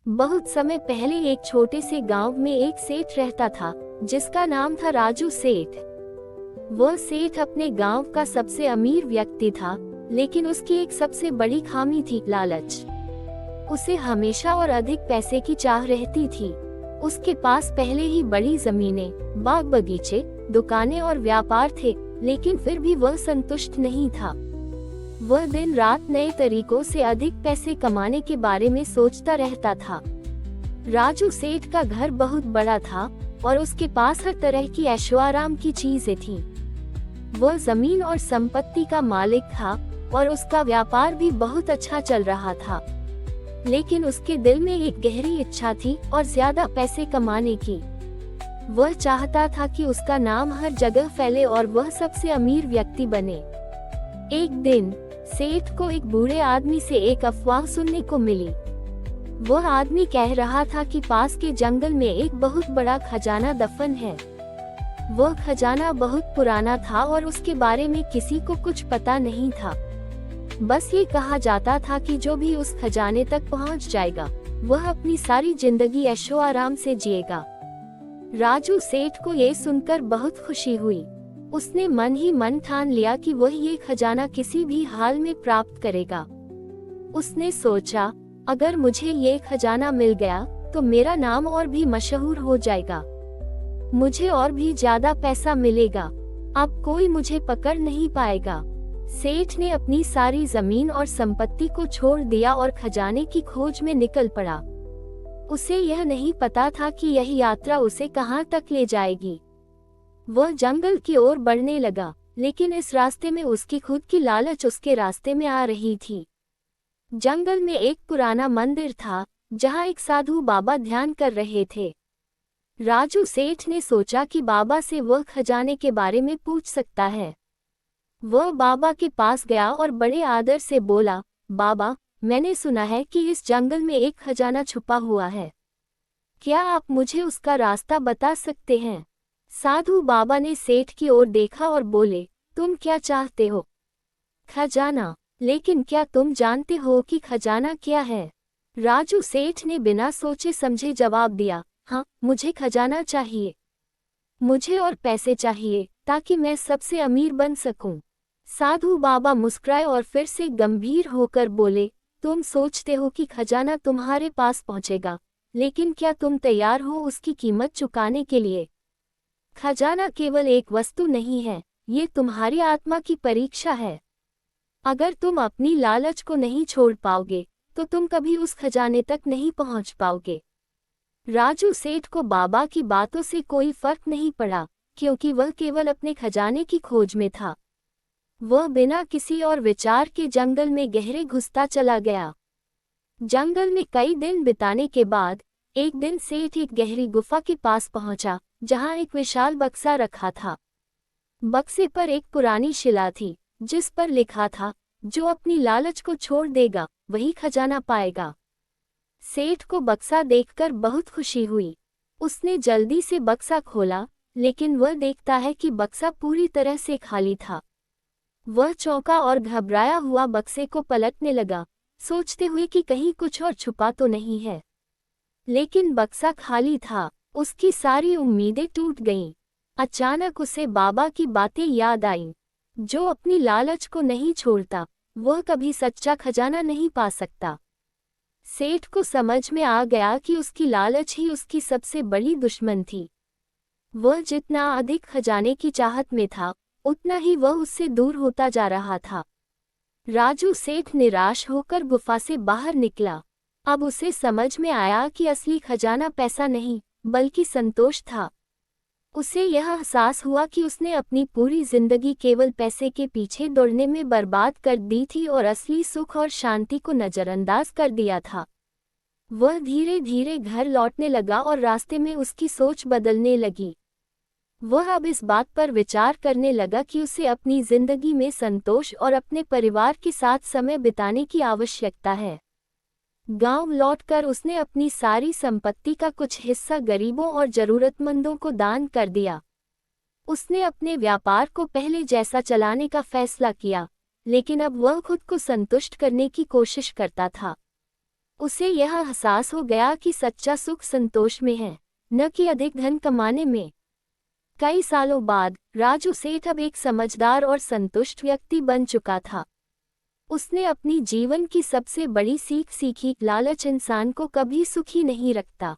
बहुत समय पहले एक छोटे से गांव में एक सेठ रहता था जिसका नाम था राजू सेठ। वह सेठ अपने गांव का सबसे अमीर व्यक्ति था, लेकिन उसकी एक सबसे बड़ी खामी थी, लालच। उसे हमेशा और अधिक पैसे की चाह रहती थी। उसके पास पहले ही बड़ी जमीनें, बाग बगीचे, दुकानें और व्यापार थे, लेकिन फिर भी वह संतुष्ट नहीं था। वह दिन रात नए तरीकों से अधिक पैसे कमाने के बारे में सोचता रहता था। राजू सेठ का घर बहुत बड़ा था और उसके पास हर तरह की ऐशोआराम की चीजें थीं। वह जमीन और संपत्ति का मालिक था और उसका व्यापार भी बहुत अच्छा चल रहा था। लेकिन उसके दिल में एक गहरी इच्छा थी और ज्यादा पैसे कमाने की। वह चाहता था कि उसका नाम हर जगह फैले और वह सबसे अमीर व्यक्ति बने। एक दिन सेठ को एक बूढ़े आदमी से एक अफवाह सुनने को मिली। वह आदमी कह रहा था कि पास के जंगल में एक बहुत बड़ा खजाना दफन है। वह खजाना बहुत पुराना था और उसके बारे में किसी को कुछ पता नहीं था। बस ये कहा जाता था कि जो भी उस खजाने तक पहुंच जाएगा, वह अपनी सारी जिंदगी ऐशो आराम से जिएगा। राजू सेठ को ये सुनकर बहुत खुशी हुई। उसने मन ही मन ठान लिया कि वह ये खजाना किसी भी हाल में प्राप्त करेगा। उसने सोचा, अगर मुझे ये खजाना मिल गया तो मेरा नाम और भी मशहूर हो जाएगा, मुझे और भी ज्यादा पैसा मिलेगा, अब कोई मुझे पकड़ नहीं पाएगा। सेठ ने अपनी सारी जमीन और संपत्ति को छोड़ दिया और खजाने की खोज में निकल पड़ा। उसे यह नहीं पता था कि यह यात्रा उसे कहां तक ले जाएगी। वह जंगल की ओर बढ़ने लगा, लेकिन इस रास्ते में उसकी खुद की लालच उसके रास्ते में आ रही थी। जंगल में एक पुराना मंदिर था, जहां एक साधु बाबा ध्यान कर रहे थे। राजू सेठ ने सोचा कि बाबा से वह खजाने के बारे में पूछ सकता है। वह बाबा के पास गया और बड़े आदर से बोला, बाबा, मैंने सुना है कि इस जंगल में एक खजाना छुपा हुआ है। क्या आप मुझे उसका रास्ता बता सकते हैं? साधु बाबा ने सेठ की ओर देखा और बोले, तुम क्या चाहते हो? खजाना। लेकिन क्या तुम जानते हो कि खजाना क्या है? राजू सेठ ने बिना सोचे समझे जवाब दिया, हाँ, मुझे खजाना चाहिए। मुझे और पैसे चाहिए ताकि मैं सबसे अमीर बन सकूं। साधु बाबा मुस्कुराए और फिर से गंभीर होकर बोले, तुम सोचते हो कि खजाना तुम्हारे पास पहुंचेगा, लेकिन क्या तुम तैयार हो उसकी कीमत चुकाने के लिए? खजाना केवल एक वस्तु नहीं है, ये तुम्हारी आत्मा की परीक्षा है। अगर तुम अपनी लालच को नहीं छोड़ पाओगे, तो तुम कभी उस खजाने तक नहीं पहुंच पाओगे। राजू सेठ को बाबा की बातों से कोई फर्क नहीं पड़ा, क्योंकि वह केवल अपने खजाने की खोज में था। वह बिना किसी और विचार के जंगल में गहरे घुसता चला गया। जंगल में कई दिन बिताने के बाद एक दिन सेठ एक गहरी गुफा के पास पहुंचा, जहां एक विशाल बक्सा रखा था। बक्से पर एक पुरानी शिला थी, जिस पर लिखा था, जो अपनी लालच को छोड़ देगा वही खजाना पाएगा। सेठ को बक्सा देखकर बहुत खुशी हुई। उसने जल्दी से बक्सा खोला, लेकिन वह देखता है कि बक्सा पूरी तरह से खाली था। वह चौंका और घबराया हुआ बक्से को पलटने लगा, सोचते हुए कि कहीं कुछ और छुपा तो नहीं है। लेकिन बक्सा खाली था। उसकी सारी उम्मीदें टूट गईं। अचानक उसे बाबा की बातें याद आईं, जो अपनी लालच को नहीं छोड़ता, वह कभी सच्चा खजाना नहीं पा सकता। सेठ को समझ में आ गया कि उसकी लालच ही उसकी सबसे बड़ी दुश्मन थी। वह जितना अधिक खजाने की चाहत में था, उतना ही वह उससे दूर होता जा रहा था। राजू सेठ निराश होकर गुफा से बाहर निकला। अब उसे समझ में आया कि असली खजाना पैसा नहीं, बल्कि संतोष था। उसे यह एहसास हुआ कि उसने अपनी पूरी जिंदगी केवल पैसे के पीछे दौड़ने में बर्बाद कर दी थी और असली सुख और शांति को नजरअंदाज कर दिया था। वह धीरे धीरे घर लौटने लगा और रास्ते में उसकी सोच बदलने लगी। वह अब इस बात पर विचार करने लगा कि उसे अपनी जिंदगी में संतोष और अपने परिवार के साथ समय बिताने की आवश्यकता है। गांव लौटकर उसने अपनी सारी संपत्ति का कुछ हिस्सा गरीबों और जरूरतमंदों को दान कर दिया। उसने अपने व्यापार को पहले जैसा चलाने का फैसला किया, लेकिन अब वह खुद को संतुष्ट करने की कोशिश करता था। उसे यह एहसास हो गया कि सच्चा सुख संतोष में है, न कि अधिक धन कमाने में। कई सालों बाद राजू सेठ अब एक समझदार और संतुष्ट व्यक्ति बन चुका था। उसने अपनी जीवन की सबसे बड़ी सीख सीखी, लालच इंसान को कभी सुखी नहीं रखता।